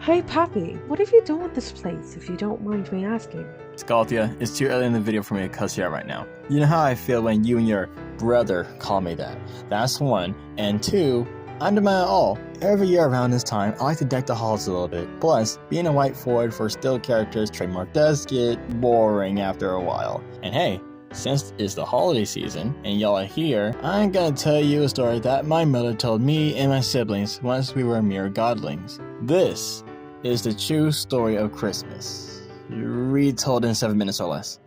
Hey Pappy, what have you done with this place, if you don't mind me asking? Skalthea, it's too early in the video for me to cuss you out right now. You know how I feel when you and your brother call me that. That's one. And two, I'm the man at all. Every year around this time, I like to deck the halls a little bit. Plus, being a white void for still characters trademark does get boring after a while. And hey, since it's the holiday season and y'all are here, I'm gonna tell you a story that my mother told me and my siblings once we were mere godlings. This is the true story of Christmas, retold in 7 minutes or less.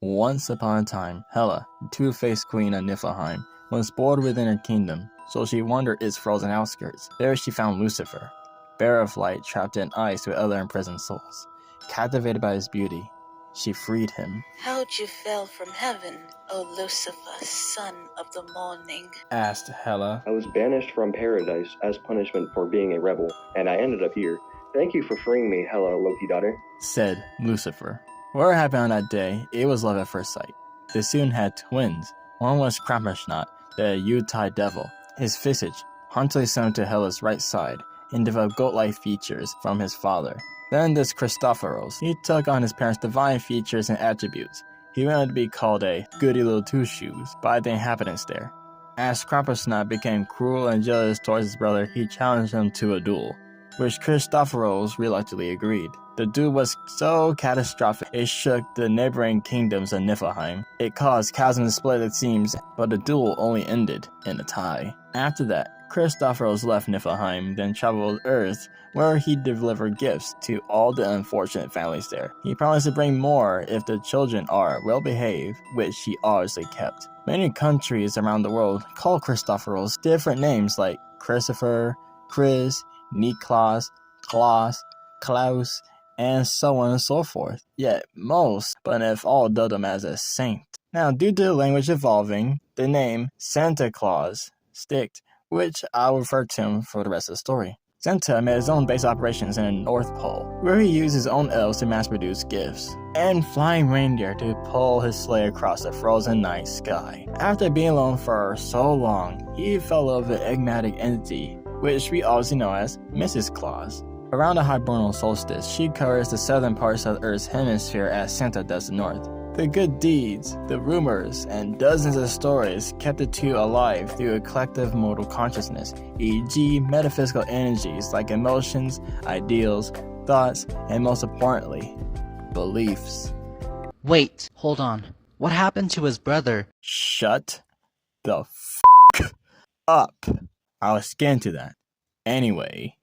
Once upon a time, Hela, the two-faced queen of Niflheim, was bored within her kingdom, so she wandered its frozen outskirts. There she found Lucifer, bearer of light trapped in ice with other imprisoned souls. Captivated by his beauty, she freed him. How'd you fell from heaven, O Lucifer, son of the morning? Asked Hela. I was banished from paradise as punishment for being a rebel, and I ended up here. Thank you for freeing me, Hela, Loki daughter, said Lucifer. What happened on that day, it was love at first sight. They soon had twins. One was Krampusnacht, the Yuletide devil. His visage, hauntingly similar to Hela's right side, and developed goat-like features from his father. Then there's Christopheros. He took on his parents' divine features and attributes. He wanted to be called a goody little two-shoes by the inhabitants there. As Krampusnacht became cruel and jealous towards his brother, he challenged him to a duel, which Christopheros reluctantly agreed. The duel was so catastrophic, it shook the neighboring kingdoms of Niflheim. It caused chasms to split it seems, but the duel only ended in a tie. After that, Christopheros left Niflheim, then traveled Earth, where he delivered gifts to all the unfortunate families there. He promised to bring more if the children are well behaved, which he obviously kept. Many countries around the world call Christopheros different names like Christopher, Chris, Niklas, Klaus, and so on and so forth. Yet most, but if all, dubbed him as a saint. Now, due to the language evolving, the name Santa Claus sticked, which I'll refer to him for the rest of the story. Santa made his own base operations in the North Pole, where he used his own elves to mass-produce gifts, and flying reindeer to pull his sleigh across the frozen night sky. After being alone for so long, he fell in love with an enigmatic entity, which we obviously know as Mrs. Claus. Around the hibernal solstice, she covers the southern parts of Earth's hemisphere as Santa does the north. The good deeds, the rumors, and dozens of stories kept the two alive through a collective mortal consciousness, e.g. metaphysical energies like emotions, ideals, thoughts, and most importantly, beliefs. Wait, hold on. What happened to his brother? Shut the f*** up. I'll get into that. Anyway,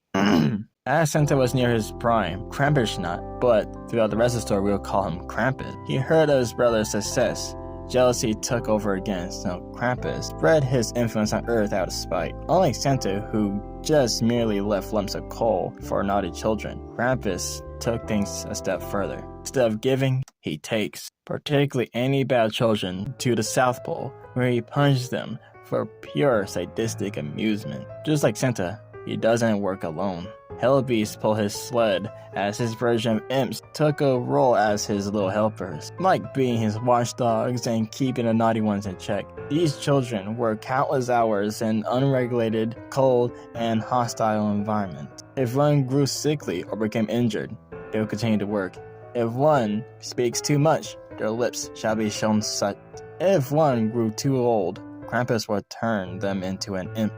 as Santa was near his prime, Krampusnacht, but throughout the rest of the story we'll call him Krampus, he heard of his brother's success. Jealousy took over again, so Krampus spread his influence on Earth out of spite. Unlike Santa, who just merely left lumps of coal for naughty children, Krampus took things a step further. Instead of giving, he takes, particularly any bad children, to the South Pole, where he punishes them for pure sadistic amusement. Just like Santa, he doesn't work alone. Hellbeast pulled his sled as his version of imps took a role as his little helpers, like being his watchdogs and keeping the naughty ones in check. These children worked countless hours in unregulated, cold, and hostile environments. If one grew sickly or became injured, they would continue to work. If one speaks too much, their lips shall be shown such. If one grew too old, Krampus would turn them into an imp.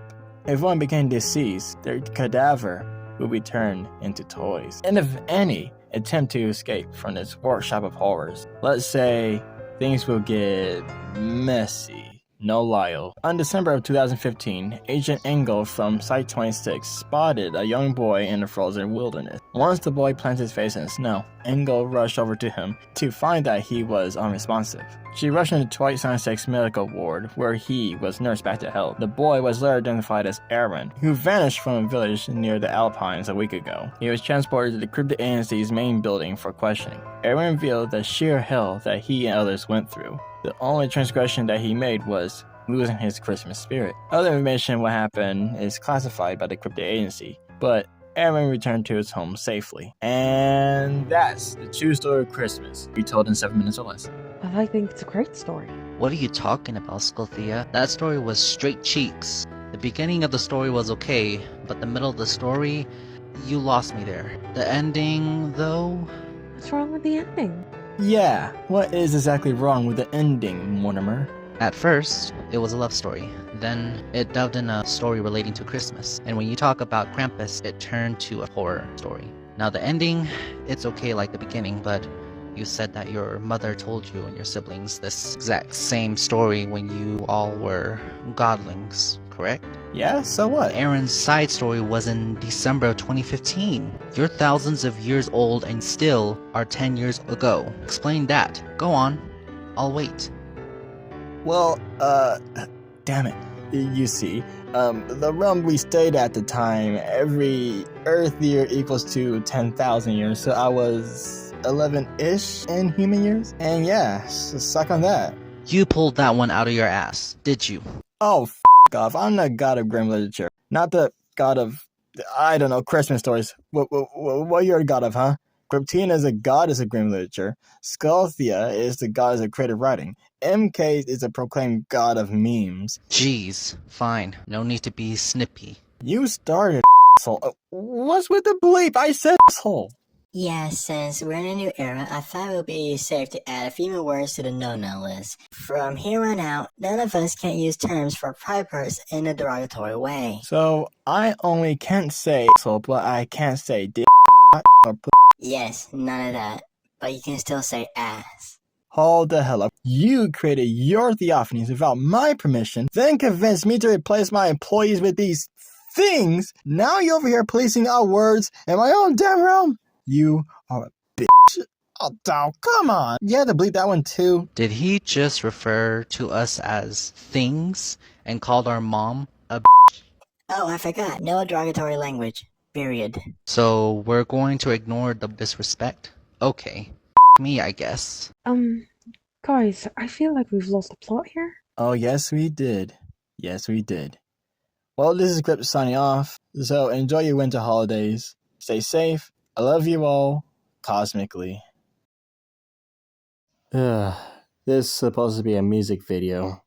If one became deceased, their cadaver would be turned into toys. And if any attempt to escape from this workshop of horrors, let's say things will get messy. No Lyle. On December of 2015, Agent Engel from Site-26 spotted a young boy in the frozen wilderness. Once the boy planted his face in the snow, Engel rushed over to him to find that he was unresponsive. She rushed into Twilight-26 medical ward, where he was nursed back to health. The boy was later identified as Aaron, who vanished from a village near the Alpines a week ago. He was transported to the Crypt and Cryptina's main building for questioning. Aaron revealed the sheer hell that he and others went through. The only transgression that he made was losing his Christmas spirit. Other information what happened is classified by the Crypt Agency, but Aaron returned to his home safely. And that's the true story of Christmas, retold in 7 minutes or less. Well, I think it's a great story. What are you talking about, Skalthea? That story was straight cheeks. The beginning of the story was okay, but the middle of the story, you lost me there. The ending, though? What's wrong with the ending? Yeah, what is exactly wrong with the ending, Mortimer? At first, it was a love story. Then it delved in a story relating to Christmas. And when you talk about Krampus, it turned to a horror story. Now the ending, it's okay like the beginning, but you said that your mother told you and your siblings this exact same story when you all were godlings, correct? Yeah, so what? Aaron's side story was in December of 2015. You're thousands of years old and still are 10 years ago. Explain that. Go on. I'll wait. Well, damn it. You see, the realm we stayed at the time, every Earth year equals to 10,000 years, so I was 11-ish in human years. And yeah, suck on that. You pulled that one out of your ass, did you? Oh, off. I'm the god of grim literature, not the god of, I don't know, Christmas stories. What you're a god of, huh? Cryptina is a goddess of grim literature. Celesta is the goddess of creative writing. MK is a proclaimed god of memes. Jeez, fine. No need to be snippy. You started, asshole. What's with the bleep? I said asshole. Yeah, since we're in a new era, I thought it would be safe to add a few more words to the no-no list. From here on out, none of us can use terms for private parts in a derogatory way. So, I only can't say asshole, but I can't say dick or p. Yes, none of that. But you can still say ass. Hold the hell up. You created your theophanies without my permission, then convinced me to replace my employees with these things. Now you're over here policing our words in my own damn realm. You are a bitch. Oh, come on. You had to bleep that one too. Did he just refer to us as things and called our mom a Oh, I forgot. No derogatory language. Period. So we're going to ignore the disrespect? Okay. Me, I guess. Guys, I feel like we've lost the plot here. Oh, yes, we did. Yes, we did. Well, this is Crypt signing off. So enjoy your winter holidays. Stay safe. I love you all. Cosmically. This is supposed to be a music video.